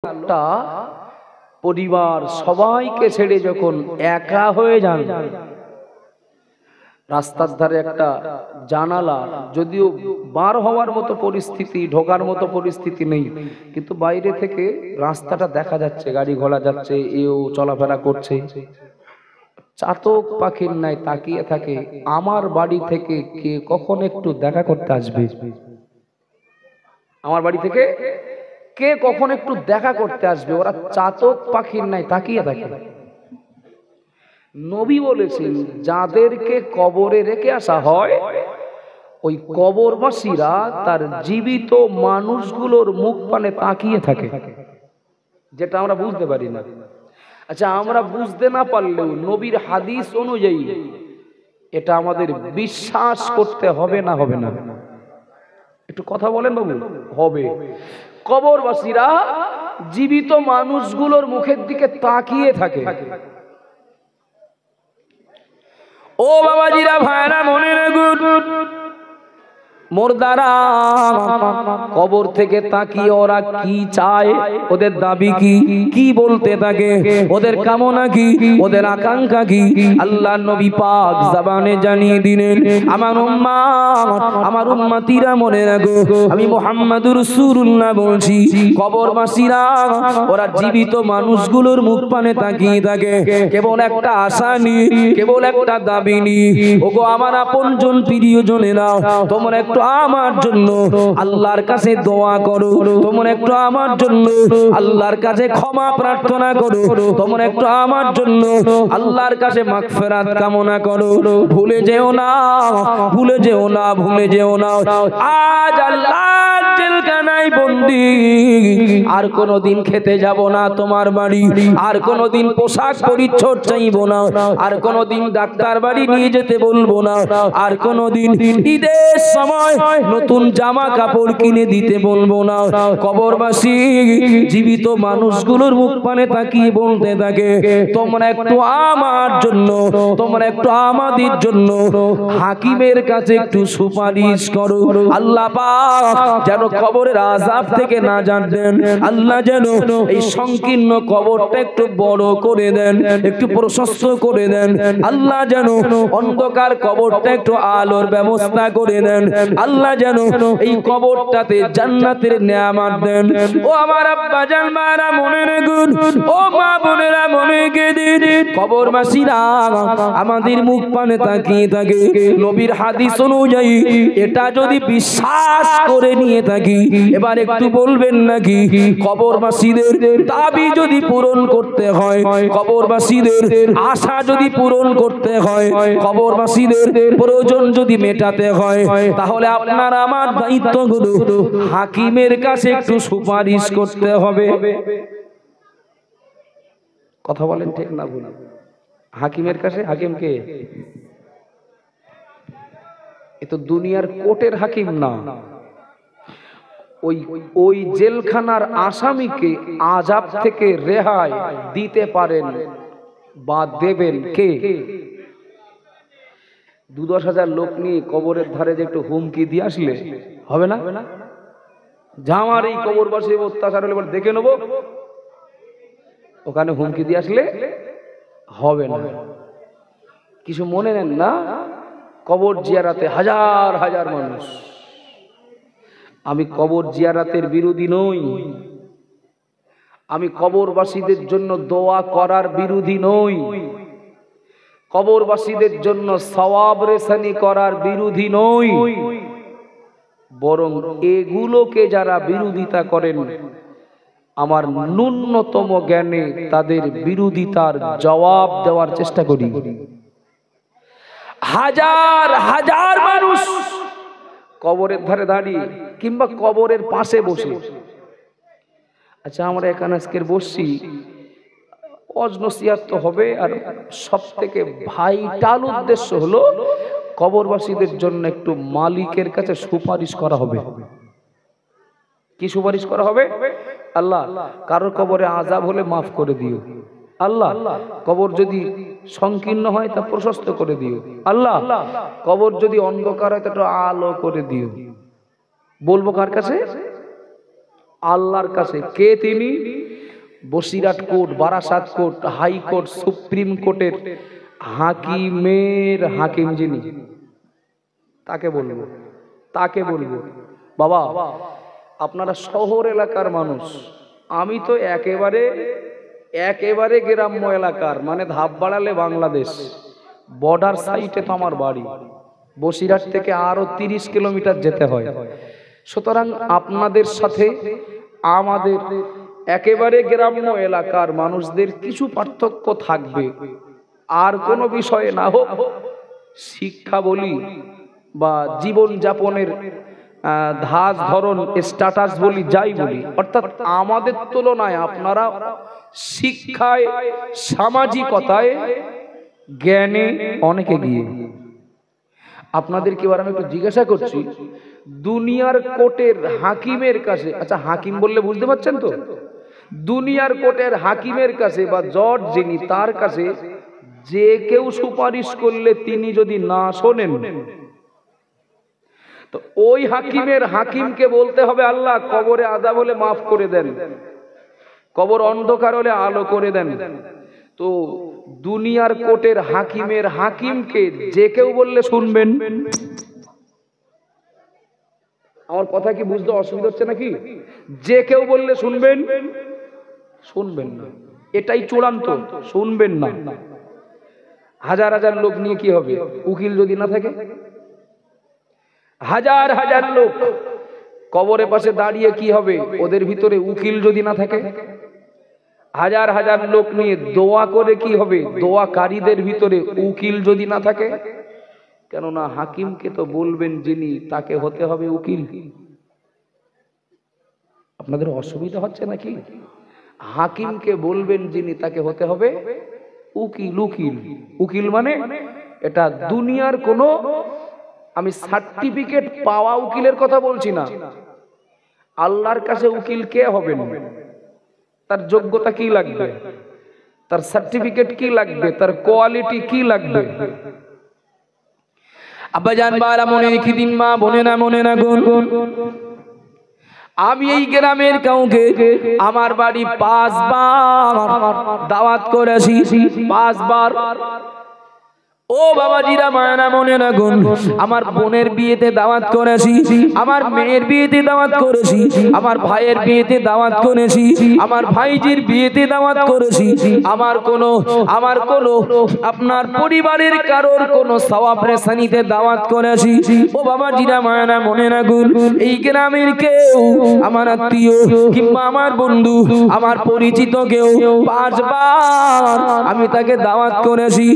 একটা পরিবার সবাইকে ছেড়ে যখন একা হয়ে যান, রাস্তার ধারে একটা জানালা, যদিও বার হওয়ার মতো পরিস্থিতি, ঢোকার মতো পরিস্থিতি নেই, কিন্তু বাইরে থেকে রাস্তাটা দেখা যাচ্ছে, গাড়ি ঘোড়া যাচ্ছে, এও চলাফেরা করছে। চাতক পাখির ন্যায় তাকিয়ে থাকে, আমার বাড়ি থেকে কে কখন একটু দেখা করতে আসবে, আমার বাড়ি থেকে কে কখন একটু দেখা করতে আসবে। ওরা চাতক পাখির ন্যায় তাকিয়ে থাকে। নবী বলেছেন, যাদেরকে কবরে রেখে আসা হয়, ওই কবরবাসীরা তার জীবিত মানুষগুলোর মুখ পানে তাকিয়ে থাকে, যেটা আমরা বুঝতে পারি না। আচ্ছা, আমরা বুঝতে না পারলেও নবীর হাদিস অনুযায়ী এটা আমাদের বিশ্বাস করতে হবে না হবে না? একটু কথা বলেন বাবু। হবে। কবরবাসীরা জীবিত মানুষগুলোর মুখের দিকে তাকিয়ে থাকে। ও বাবাজিরা, ভাইরা, মনে রাখুন, মুর্দারা কবর থেকে তাকিয়ে ওরা কি চায়, ওদের দাবি কি, কি বলতে থাকে, ওদের কামনা কি, ওদের আকাঙ্ক্ষা কি, আল্লাহ নবী পাক জবানে জানিয়ে দিলেন। আমার উম্মতিরা মনে রাখো, আমি মুহাম্মাদুর রাসূলুল্লাহ বলছি, কবরবাসীরা ওরা জীবিত মানুষগুলোর মুখ পানে তাকিয়ে থাকে, কেবল একটা আশা নিয়ে, কেবল একটা দাবি নিয়ে। ওগো আমার আপনজন, প্রিয়জনেরা, তোমরা একটু আমার জন্য আল্লাহর কাছে দোয়া করো, তোমরা একটু আমার জন্য আল্লাহর কাছে ক্ষমা প্রার্থনা করো, তোমরা একটু আমার জন্য আল্লাহর কাছে মাগফিরাত কামনা করো। ভুলে যেও না, ভুলে যেও না, ভুলে যেও না। আজ আল্লাহর জেলখানায় বন্দী, আর কোনোদিন খেতে যাব না তোমার বাড়ি, আর কোনোদিন পোশাক পরিচ্ছদ চাইব না, আর কোনোদিন ডাক্তার বাড়ি নিয়ে যেতে বলবো না, আর কোনোদিন ঈদের সময় নতুন জামা কাপড় কিনে দিতে বলবো না। কবরবাসী জীবিত মানুষগুলোর মুখ পানে তাকিয়ে বলতে থাকে, তোমরা একটু আমার জন্য, তোমরা একটু আমাদের জন্য হাকিমের কাছে একটু সুপারিশ করো। আল্লাহ পাক যেন কবরের আযাব থেকে নাজাত দেন, আল্লাহ যেন এই সংকীর্ণ কবরটা একটু বড় করে দেন, একটু প্রশস্ত করে দেন, আল্লাহ যেন অন্ধকার কবরটা একটু আলোর ব্যবস্থা করে দেন, আল্লাহ যেন এই কবরটাতে জান্নাতের নেয়ামত দেন। ও আমার আব্বা জান, মারা মনে রাখুন, ও মা বোনেরা মনে রেখে, কবরবাসীরা আমাদের মুখ পানে তাকিয়ে থাকে। নবীর হাদিস অনুযায়ী এটা যদি বিশ্বাস করে নিয়ে থাকি, এবার একটু বলবেন নাকি, কবরবাসীদের দাবি যদি পূরণ করতে হয়, কবরবাসীদের আশা যদি পূরণ করতে হয়, কবরবাসীদের প্রয়োজন যদি মেটাতে হয়, তাহলে আপনার আমার দায়িত্বগুলো হাকিমের কাছে একটু সুপারিশ করতে হবে। কথা বলেন ঠিক না ভুল? হাকিমের কাছে। হাকিম কে? এ তো দুনিয়ার কোর্টের হাকিম না। ওই জেলখানার আসামিকে আযাব থেকে রেহাই দিতে পারেন বা দেবেন কে? ২-১০ লোক নিয়ে কবরের ধারে যে একটু হুমকি দিয়ে আসলে হবে না? আমার এই কবরবাসী অত্যাচার হলে দেখে নেবো, ওখানে হুমকি দিয়ে আসলে হবে না। কিছু মনে নেন না, কবর জিয়ারাতে হাজার হাজার মানুষ। আমি কবর জিয়ারাতের বিরোধী নই, আমি কবরবাসীদের জন্য দোয়া করার বিরোধী নই, কবরবাসীদের জন্য সওয়াব রেসানি করার বিরোধী নই, বরং এগুলোকে যারা বিরোধিতা করেন, আমার ন্যূনতম জ্ঞানে তাদের বিরোধিতার জবাব দেওয়ার চেষ্টা করি। হাজার হাজার মানুষ কবরের ধারে দাঁড়িয়ে কিংবা কবরের পাশে বসে। আচ্ছা, আমরা এখানে আজকে বসছি, ওয়াজ নসিহত তো হবে, আর সব থেকে ভাইটাল উদ্দেশ্য হলো কবরবাসীদের জন্য একটু মালিকের কাছে সুপারিশ করা হবে। কি সুপারিশ করা হবে? আল্লাহ, কারোর কবরে আযাব হলে মাফ করে দিও। আল্লাহ, কবর যদি সংকীর্ণ হয় তা প্রশস্ত করে দিও। আল্লাহ, কবর যদি অন্ধকার হয় তা একটু আলো করে দিও। বলবো কার কাছে? আল্লাহর কাছে। কে তিনি? Basirhat court, Barasat court, high court, supreme কোর্টের হাকিম যিনি, তাকে বলবো বাবা আপনারা শহর এলাকার মানুষ, আমি তো একেবারে গ্রাম্য এলাকার, মানে ধাপ বাড়ালে বাংলাদেশ বর্ডার সাইটে তো আমার বাড়ি, বসিরহাট থেকে আরো 30 কিলোমিটার যেতে হয়। সুতরাং আপনাদের সাথে আমাদের একেবারে গ্রাম্য এলাকার মানুষদের কিছু পার্থক্য থাকবে, আর কোনো বিষয়ে না হোক, শিক্ষা বলি বা জীবন যাপনের ধাঁচ ধরন, স্ট্যাটাস বলি, যাই বলি, অর্থাৎ আমাদের তুলনায় আপনারা শিক্ষায়, সামাজিকতায়, জ্ঞানে অনেক এগিয়ে। আপনাদেরকে এবার আমি একটু জিজ্ঞাসা করছি, দুনিয়ার কোর্টের হাকিমের কাছে, আচ্ছা হাকিম বললে বুঝতে পারছেন তো, দুনিয়ার কোর্টের হাকিমের কাছে বা জজ যিনি, তার কাছে যে কেউ সুপারিশ করলে তিনি যদি না শোনেন, তো ওই হাকিমকে বলতে হবে আল্লাহ কবরে আযাব হলে মাফ করে দেন, কবর অন্ধকার হলে আলো করে দেন। তো দুনিয়ার কোর্টের হাকিমকে যে কেউ বললে শুনবেন? আমার কথা কি বুঝতে অসুবিধা হচ্ছে নাকি? যে কেউ বললে শুনবেন না, এটাই চূড়ান্ত, শুনবেন না। হাজার হাজার লোক নিয়ে কি হবে? উকিল যদি না থাকে, হাজার হাজার লোক কবরের পাশে দাঁড়িয়ে কি হবে? ওদের ভিতরে উকিল যদি না থাকে, হাজার হাজার লোক নিয়ে দোয়া করে কি হবে? দোয়াকারীদের ভিতরে উকিল যদি না থাকে। কেননা হাকিমকে তো বলবেন যিনি, তাকে হতে হবে উকিল। আপনাদের অসুবিধা হচ্ছে নাকি? হাকিমকে বলবেন যিনি, তাকে হতে হবে উকিল। উকিল মানে এটা দুনিয়ার কোনো, আমি সার্টিফিকেট পাওয়া উকিলের কথা বলছি না। আল্লাহর কাছে উকিল কে হবেন? তার যোগ্যতা কি লাগবে? তার সার্টিফিকেট কি লাগবে? তার কোয়ালিটি কি লাগবে? আব্বাজান বারা মনে রেখে দিন, মা মনে না গুন, আমি এই গ্রামের কাউকে আমার বাড়ি 5 বার দাওয়াত করেছি, 5 বার। ও বাবাজিরা, মায়না মনে না গুন, আমার বোনের বিয়েতে দাওয়াত করেছি, আমার মেয়ের বিয়েতে দাওয়াত করেছি, আমার ভাইয়ের বিয়েতে দাওয়াত করেছি, আমার ভাইজির বিয়েতে দাওয়াত করেছি, আমার কোনো আপনার পরিবারের কারোর কোনো সওয়াব রেসানিতে দাওয়াত করেছি। ও বাবাজিরা, মায়না মনে না গুন, এই গ্রামের কেউ, আমার আত্মীয় কিংবা আমার বন্ধু, আমার পরিচিত কেউ 5 বার আমি তাকে দাওয়াত করেছি,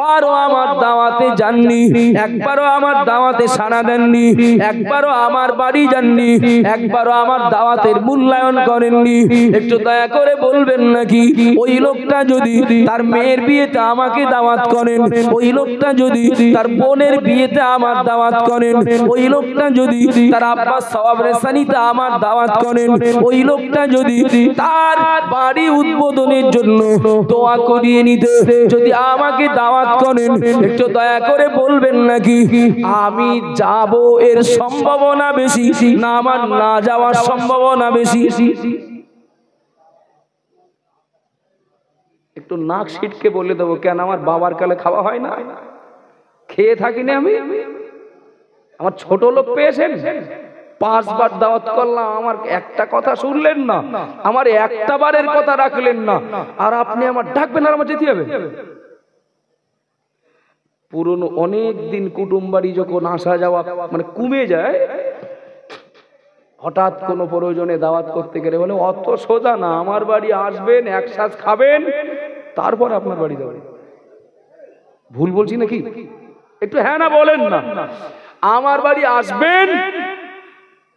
একবারও আমার দাওয়াতে যাননি, একবারও আমার দাওয়াতে সাড়া দেননি, একবারও আমার বাড়ি যাননি, একবারও আমার দাওয়াতের মূল্যায়ন করেননি। একটু দয়া করে বলবেন নাকি, ওই লোকটা যদি তার মেয়ের বিয়েতে আমাকে দাওয়াত করেন, ওই লোকটা যদি তার বোনের বিয়েতে আমার দাওয়াত করেন, ওই লোকটা যদি তার আব্বার সওয়াব রেসানিতে আমার দাওয়াত করেন, ওই লোকটা যদি তার বাড়ি উদ্বোধনের জন্য দোয়া করিয়ে নিতে যদি আমাকে দাওয়াত করেন, একটু দয়া করে বলবেন নাকি আমি যাব এর সম্ভাবনা বেশি না আমার না যাওয়ার সম্ভাবনা বেশি? একটু নাক সিটকে বলে দেবো, কেন আমার বাবার কালে খাওয়া হয় না? খেয়ে থাকিনি আমি? আমার ছোট লোক পেয়েছেন, 5 বার দাওয়াত করলাম, আমার একটা কথা শুনলেন না, আমার একটা বারের কথা রাখলেন না, আর আপনি আমার ডাকবেন আর আমার যেতে হবে? পুরনো অনেক দিন কুটুম বাড়ি যখন আসা যাওয়া মানে কমে যায়, হঠাৎ কোনো প্রয়োজনে দাওয়াত করতে গেলে বলে অত সোজা না, আমার বাড়ি আসবেন, একসাথ খাবেন, তারপর আপনার বাড়ি যাবেন। ভুল বলছি নাকি? একটু হ্যাঁ না বলেন না। আমার বাড়ি আসবেন,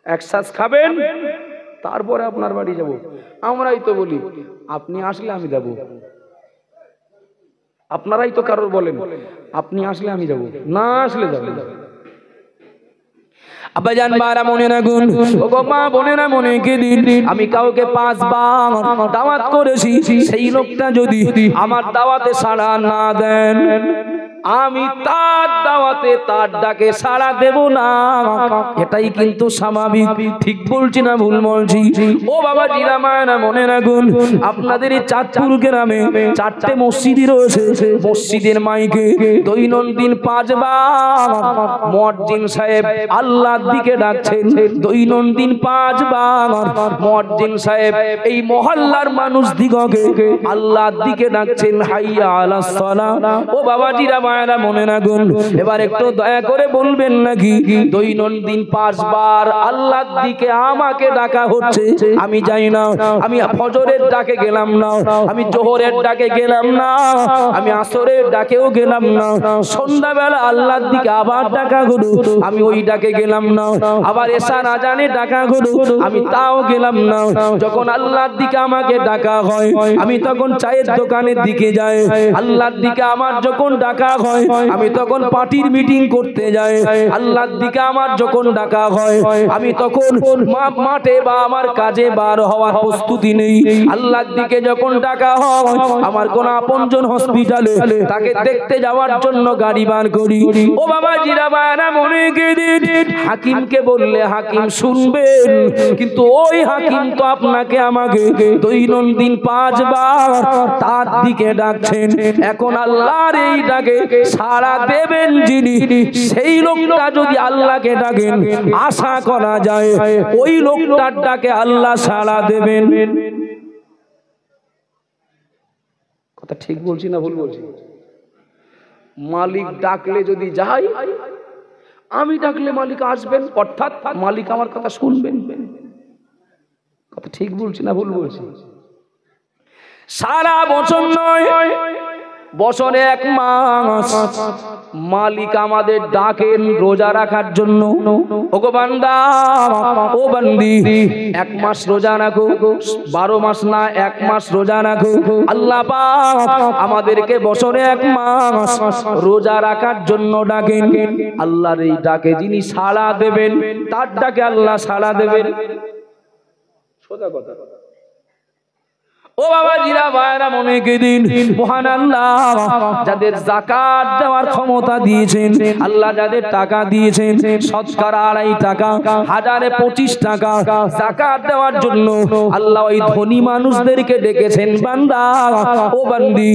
একসাথ খাবেন, তারপরে আপনার বাড়ি যাব। আমরাই তো বলি আপনি আসলে আমি যাব, আপনারাই তো কারোর বলেন আপনি আসলে আমি যাব, না আসলে যাবেন। আব্বাজান বারা মনে না গুন, ওগো মা বোনেরা মনে কে দিন, আমি কাউকে 5 বার দাওয়াত করেছি, সেই লোকটা যদি আমার দাওয়াতে সাড়া না দেন, আমি তার দাওয়াতে তার ডাকে সাড়া দেব না, এটাই কিন্তু স্বাভাবিক। ঠিক বলছি না ভুল বলছি? ও বাবা জিরা মায়েরা মনে রাখুন, আপনাদের এই চাঁদপুর গ্রামে 4টে মসজিদই রয়েছে। মসজিদের মাইকে দৈনন্দিন 5 বার মুয়াজ্জিন সাহেব আল্লাহর দিকে ডাকছেন। দৈনন্দিন 5 বার মুয়াজ্জিন সাহেব এই মহল্লার মানুষ দিগকে আল্লাহর দিকে ডাকছেন, হাইয়া আলাস সালাহ। ও বাবা জিরা মায়েরা মনে রাখুন, এবার একটু দয়া করে বলবেন নাকি দৈনন্দিন 5 বার আল্লাহর দিকে আমাকে ডাকা হচ্ছে, আমি যাই না, আমি ফজরের ডাকে গেলাম না, আমি জোহরের ডাকে গেলাম না, আমি আসরের ডাকেও গেলাম না, সন্ধ্যাবেলা আল্লাহর দিকে আবার ডাকা হলো, আমি ওই ডাকে গেলাম না, আবার এশার আজানে ডাকা হলো, আমি তাও গেলাম না। যখন আল্লাহর দিকে আমাকে ডাকা হয়, আমি তখন চায়ের দোকানের দিকে যাই। আল্লাহর দিকে আমার যখন ডাকা হয়, আমি তখন পার্টির মিটিং করতে যাই। আল্লাহর দিকে আমার যখন ডাকা হয়, আমি তখন মাঠে বা আমার কাজে বার হওয়ার প্রস্তুতি নেই। আল্লাহর দিকে যখন ডাকা হয়, আমার কোন আপনজন হসপিটালে, তাকে দেখতে যাওয়ার জন্য গাড়ি বার করি। ও বাবা জিরা বায়না মনে গেদিন, হাকিমকে বললে হাকিম শুনবেন, কিন্তু ওই হাকিম তো আপনাকে আমাকে দৈনন্দিন 5 বার তার দিকে ডাকছেন। এখন আল্লাহর এই ডাকে সাড়া দেবেন যিনি, সেই লোকটা যদি আল্লাহকে ডাকেন, আশা করা যায় ওই লোকটার ডাকে আল্লাহ সাড়া দেবেন। কথা ঠিক বলছি না ভুল বলছি? মালিক ডাকলে যদি যাই, আমি ডাকলে মালিক আসবেন, অর্থাৎ মালিক আমার কথা শুনবেন। কথা ঠিক বলছি না ভুল বলছি? সারা বছর নয়, বছরে 1 মাস মালিক আমাদের ডাকেন রোজা রাখার জন্য। ওগো বান্দা, ও বান্দি, 1 মাস রোজা রাখো, 12 মাস না 1 মাস রোজা রাখো। আল্লাহ পাক আমাদেরকে বছরে 1 মাস রোজা রাখার জন্য ডাকেন। আল্লাহর এই ডাকে যিনি সাড়া দেবেন, তার ডাকে আল্লাহ সাড়া দেবেন। সোজা কথা। ও বাবা জিরা ভাইরা মনে গেদিন, মহান আল্লাহ যাদের যাকাত দেওয়ার ক্ষমতা দিয়েছেন, আল্লাহ যাদের টাকা দিয়েছেন, শতকরা 2.5 টাকা, 1025 টাকা যাকাত দেওয়ার জন্য আল্লাহ ওই ধনী মানুষদেরকে ডেকেছেন, বান্দা ও বান্দি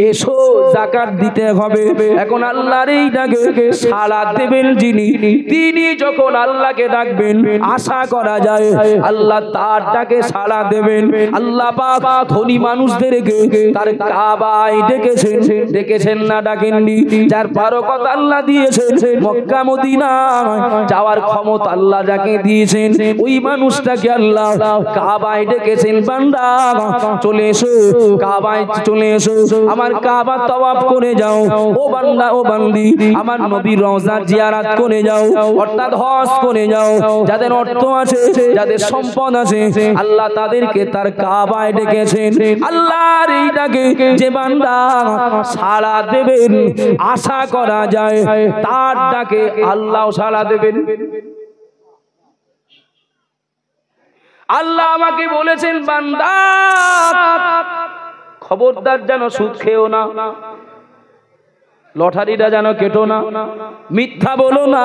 এসো যাকাত দিতে হবে। এখন আল্লাহর এই ডাকে সাড়া দেবেন যিনি, তিনি যখন আল্লাহকে ডাকবেন, আশা করা যায় আল্লাহ তার ডাকে সাড়া দেবেন। আল্লাহ পাক ধনী মানুষদেরকে তার কাবায় ডেকেছেন না ডাকেননি? যার বারাকাত আল্লাহ দিয়েছেন, মক্কা মদিনা যাওয়ার ক্ষমতা আল্লাহ যাকে দিয়েছেন, ওই মানুষটাকে আল্লাহ কাবায় ডেকেছেন, বান্দা চলে এসো, কাবায় চলে এসো, আমার কাবা তওয়াফ করে যাও। ও বান্দা ও বান্দি, আমার নবীর রওজা জিয়ারত করে যাও, অর্থাৎ হজ করে যাও। যাদের অর্থ আছে, যাদের সম্পদ আছে, আল্লাহ তাদেরকে তার কাবায় ডেকেছেন। আল্লাহর এই ডাকে যে বান্দা সাড়া দেবেন, আশা করা যায় তার ডাকে আল্লাহ সাড়া দেবেন। আল্লাহ আমাকে বলেছেন, বান্দা খবরদার যেন সুদ খেও না, লটারিটা যেন কেটো না, মিথ্যা বলো না,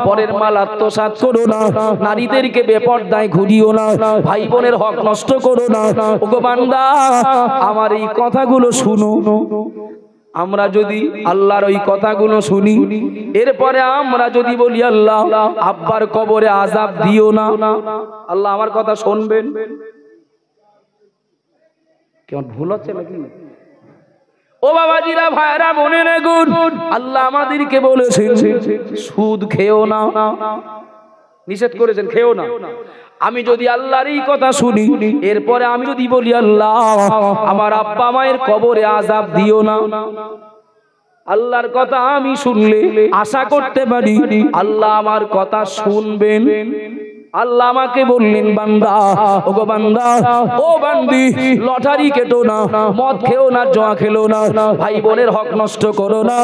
পরের মাল আত্মসাৎ করো না, নারীদেরকে বেপরদায় ঘুরিও না, ভাই বোনের হক নষ্ট করো না। ওগো বান্দা, আমার এই কথাগুলো শুনো। আমরা যদি আল্লাহর ওই কথাগুলো শুনি, এরপরে আমরা যদি বলি আল্লাহ আব্বার কবরে আযাব দিও না, আল্লাহ আমার কথা শুনবেন? কেমন ভুল হচ্ছে নাকি? ও বাবাজিরা ভাইরা মনে রাখুন, আল্লাহ আমাদেরকে বলেছেন সুদ খেও না, নিষেধ করেছেন খেও না। আমি যদি আল্লাহর এই কথা শুনি, এরপরে আমি যদি বলি আল্লাহ আমার আব্বা মায়ের কবরে আযাব দিও না, আল্লাহর কথা আমি শুনলে আশা করতে পারি আল্লাহ আমার কথা শুনবেন। আল্লাহ আমাকে বললেন, বান্দা, ওগো বান্দা, ও বান্দি, লটারি কেটো না, মদ খেও না, জুয়া খেলো না, ভাই বোনের হক নষ্ট করো না,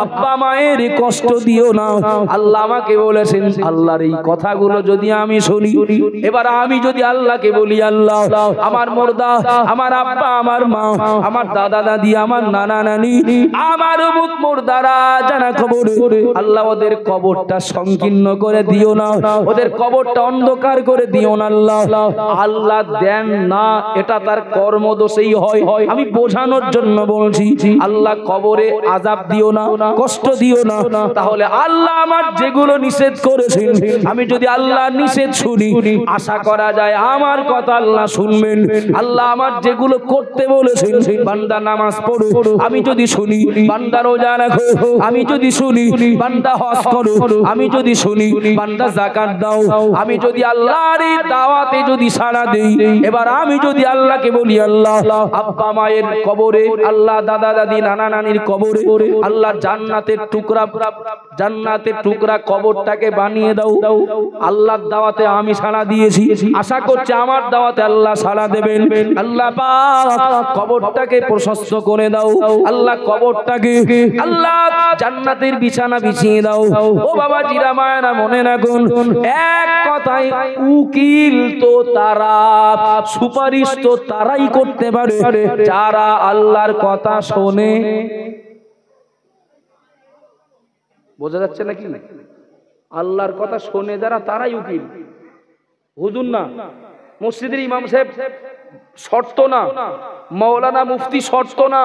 আব্বা মায়ের কষ্ট দিও না। আল্লাহ আমাকে বলেছেন, আল্লাহর এই কথাগুলো যদি আমি শুনি, এবার আমি যদি আল্লাহকে বলি, আল্লাহ, আমার মুর্দা, আমার আব্বা, আমার মা, আমার দাদা দাদি, আমার নানা নানি, আমার অমুক মুর্দারা জানা খবর, আল্লাহ ওদের কবরটা সংকীর্ণ করে দিও না, ওদের কবরটা অন্ধকার করে দিও না। আল্লাহ আল্লাহ দেন না, এটা তার কর্মদোষেই হয়। আমি বোঝানোর জন্য বলছি, আল্লাহ কবরে আযাব দিও না, কষ্ট দিও না। তাহলে আল্লাহ আমার যেগুলো নিষেধ করেছেন, আমি যদি আল্লাহ নিষেধ শুনি, আশা করা যায় আমার কথা আল্লাহ শুনবেন। আল্লাহ আমার যেগুলো করতে বলেছেন, বান্দা নামাজ পড়ো, আমি যদি শুনি, বান্দা রোজা রাখো, আমি যদি শুনি, বান্দা হজ করো, আমি যদি শুনি, বান্দা যাকাত দাও, আমি যদি আল্লাহর এই দাওয়াতে যদি সাড়া দেই, এবার আমি যদি আল্লাহকে বলি, আল্লাহ আব্বা মায়ের কবরে, আল্লাহ দাদা দাদি নানা নানির কবরে, আল্লাহ জান্নাতের টুকরা কবরটাকে বানিয়ে দাও। আল্লাহর দাওয়াতে আমি সাড়া দিয়েছি, আশা করছি আমার দাওয়াতে আল্লাহ সাড়া দেবেন। আল্লাহ পাক কবরটাকে প্রশস্ত করে দাও, আল্লাহ কবরটাকে আল্লাহ জান্নাতের বিছানা বিছিয়ে দাও। ও বাবা জিরা মায়েরা মনে রাখুন, এক কথায় উকিল তো তারা, সুপারিশ তো তারাই করতে পারে যারা আল্লাহর কথা শোনে। বোঝা যাচ্ছে নাকি? আল্লাহর কথা শোনে যারা, তারাই উকিল। হুজুর না, মসজিদের ইমাম সাহেব শর্ত না, মাওলানা মুফতি শর্ত না,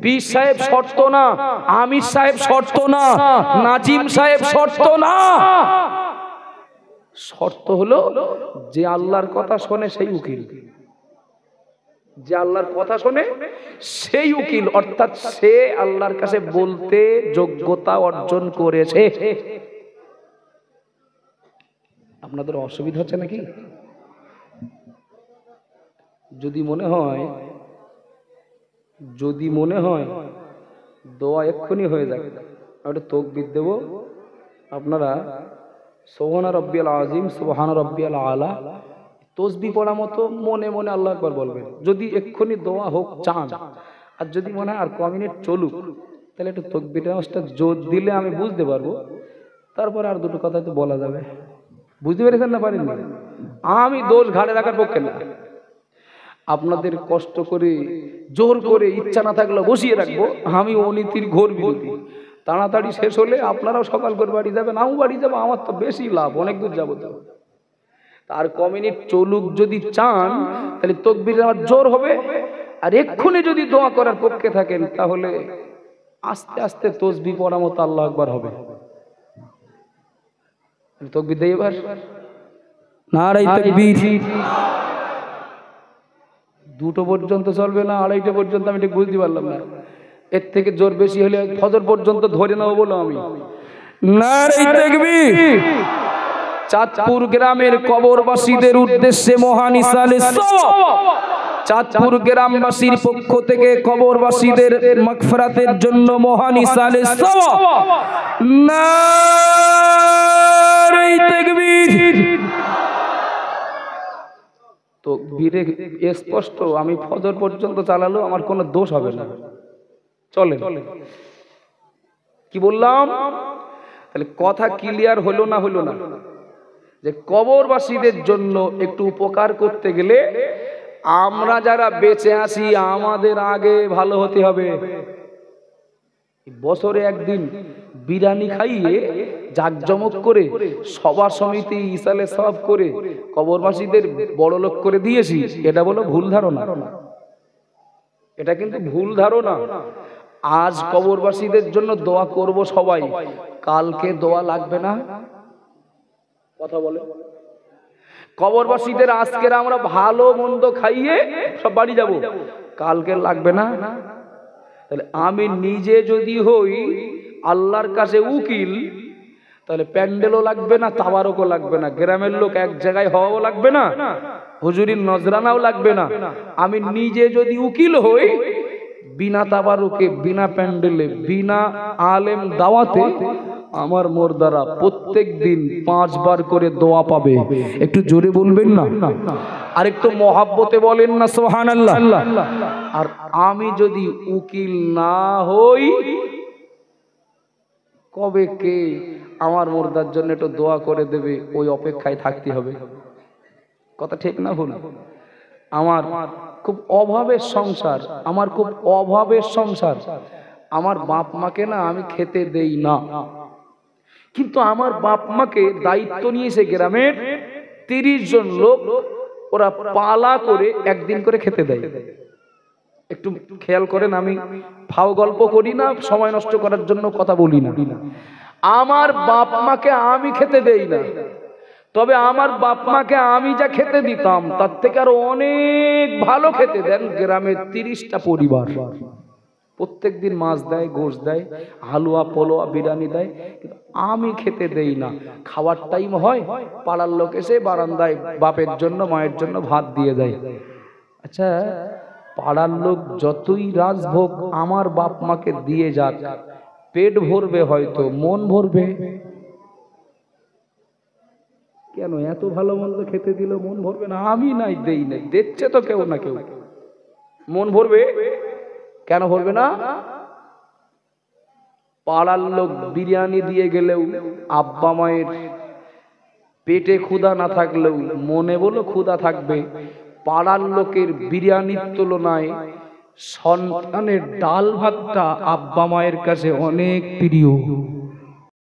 পীর সাহেব শর্ত না, আমির সাহেব শর্ত না, নাজিম সাহেব শর্ত না। শর্ত হলো যে আল্লাহর কথা শোনে সেই উকিল, যে আল্লাহর কথা শোনে সেই উকিল, অর্থাৎ সে আল্লাহর কাছে বলতে যোগ্যতা অর্জন করেছে। আপনাদের অসুবিধা হচ্ছে নাকি? যদি মনে হয় দোয়া এক্ষুনি হয়ে যাবে, আমি তাকবীর দেব, আপনারা সুবহান রাব্বিয়াল আযীম, সুবহান রাব্বিয়াল আলা তসবিহ পড়া মতো মনে মনে আল্লাহু আকবার বলবেন, যদি এক্ষুনি দোয়া হোক চান। আর যদি মনে হয় আর ক মিনিট চলুক, তাহলে একটু তাকবীর নামাজটা জোর দিলে আমি বুঝতে পারবো, তারপর আর দুটো কথা তো বলা যাবে। বুঝতে পেরেছেন না? পারেননি? আমি দোষ ঘাড়ে রাখার পক্ষে না, আপনাদের কষ্ট করে জোর করে ইচ্ছা না থাকলে বসিয়ে রাখবো, আমি অনীতির ঘোর বিরোধী। তাড়াতাড়ি শেষ হলে আপনারাও সকাল করে বাড়ি যাবেন, আমিও বাড়ি যাবো, আমার তো বেশি লাভ, অনেক দূর যাবো। তো আর ক মিনিট চলুক যদি চান, তাহলে তাকবীর আমার জোর হবে। আর এক্ষুনি যদি দোয়া করার পক্ষে থাকেন, তাহলে আস্তে আস্তে তসবিহ পড়া মতো আল্লাহু আকবার হবে। তাকবীর দেই এবার, নারে তাকবীর। দুটো পর্যন্ত চলবে না, আড়াইটা পর্যন্ত আমি ঠিক বুঝতে পারলাম না। এর থেকে জোর বেশি হলে ফজর পর্যন্ত ধরে নেবো বলো আমি। নারে তাকবীর। চাঁদপুর গ্রামের কবরবাসীদের উদ্দেশ্যে মহান ইসালে সওয়াব। চাঁদপুর গ্রামবাসীর পক্ষ থেকে কবরবাসীদের মাগফিরাতের জন্য মহান ইসালে সওয়াব। নারে তাকবীর। তো বীরে স্পষ্ট, আমি ফজর পর্যন্ত চালালো আমার কোনো দোষ হবে না, চলে। কি বললাম? তাহলে কথা ক্লিয়ার হলো না? হলো না যে কবরবাসীদের জন্য একটু উপকার করতে গেলে আমরা যারা বেঁচে আছি আমাদের আগে ভালো হতে হবে। বছরে একদিন বিরিয়ানি খাইয়ে জাকজমক করে সভা সমিতি ইসালে সওয়াব করে কবরবাসীদের বড় লোক করে দিয়েছি, এটা বলো ভুল ধারণা। এটা কিন্তু ভুল ধারণা। আজ কবরবাসীদের জন্য দোয়া করব সবাই, কালকে দোয়া লাগবে না। কথা বলে কবরবাসীদের আজকের আমরা ভালো মন্দ খাইয়ে সব বাড়ি যাব, কালকে লাগবে না। তাহলে আমি নিজে যদি হই আল্লাহর কাছে উকিল, তাহলে প্যান্ডেলও লাগবে না, তাবারকও লাগবে না, গ্রামের লোক এক জায়গায় হওয়াও লাগবে না, হুজুরির নজরানাও লাগবে না। আমি নিজে যদি উকিল হই, বিনা তাবারুকে, বিনা প্যান্ডেলে, বিনা আলেম দাওয়াতে আমার মুর্দারা প্রত্যেক দিন 5 বার করে দোয়া পাবে। একটু জোরে বলবেন না, আর একটু মহাব্বতে বলেন না সুবহানাল্লাহ। আর আমি যদি উকিল না হই, কবে কে আমার মুর্দার জন্য একটু দোয়া করে দেবে, ওই অপেক্ষায় থাকতে হবে। কথা ঠিক না ভুল? আমার খুব অভাবের সংসার, আমার খুব অভাবের সংসার। আমার বাপ মাকে না আমি খেতে দেই না, কিন্তু আমার বাপ মাকে দায়িত্ব নিয়েছে গ্রামের 30 জন লোক, ওরা পালা করে একদিন করে খেতে দেয়। একটু খেয়াল করেন, আমি ফাও গল্প করি না, সময় নষ্ট করার জন্য কথা বলি না। আমার বাপ মাকে আমি খেতে দেই না, তবে আমার বাপ মাকে আমি যা খেতে দিতাম তার থেকে আরো অনেক ভালো খেতে দেন গ্রামের 30টা পরিবার। প্রত্যেক দিন মাছ দেয়, গোশ দেয়, হালুয়া, পোলোয়া, বিরিয়ানি দেয়, কিন্তু আমি খেতে দেই না। খাওয়ার টাইম হয়, পাড়ার লোক এসে বারান্দায় বাপের জন্য মায়ের জন্য ভাত দিয়ে দেয়। আচ্ছা, পাড়ার লোক যতই রাজভোগ আমার বাপ মাকে দিয়ে যাক, পেট ভরবে হয়তো, মন ভরবে কেন? এত ভালো মন্দ খেতে দিল মন ভরবে না? আমি নাই, দেই নাই, দেখছে তো কেউ না কেউ, মন ভরবে কেন? ভরবে না? পাড়ার লোক বিরিয়ানি দিয়ে গেলেও আব্বা মায়ের পেটে ক্ষুধা না থাকলেও মনে বলো ক্ষুধা থাকবে। পাড়ার লোকের বিরিয়ানির তুলনায় সন্তানের ডাল ভাতটা আব্বা মায়ের কাছে অনেক প্রিয়।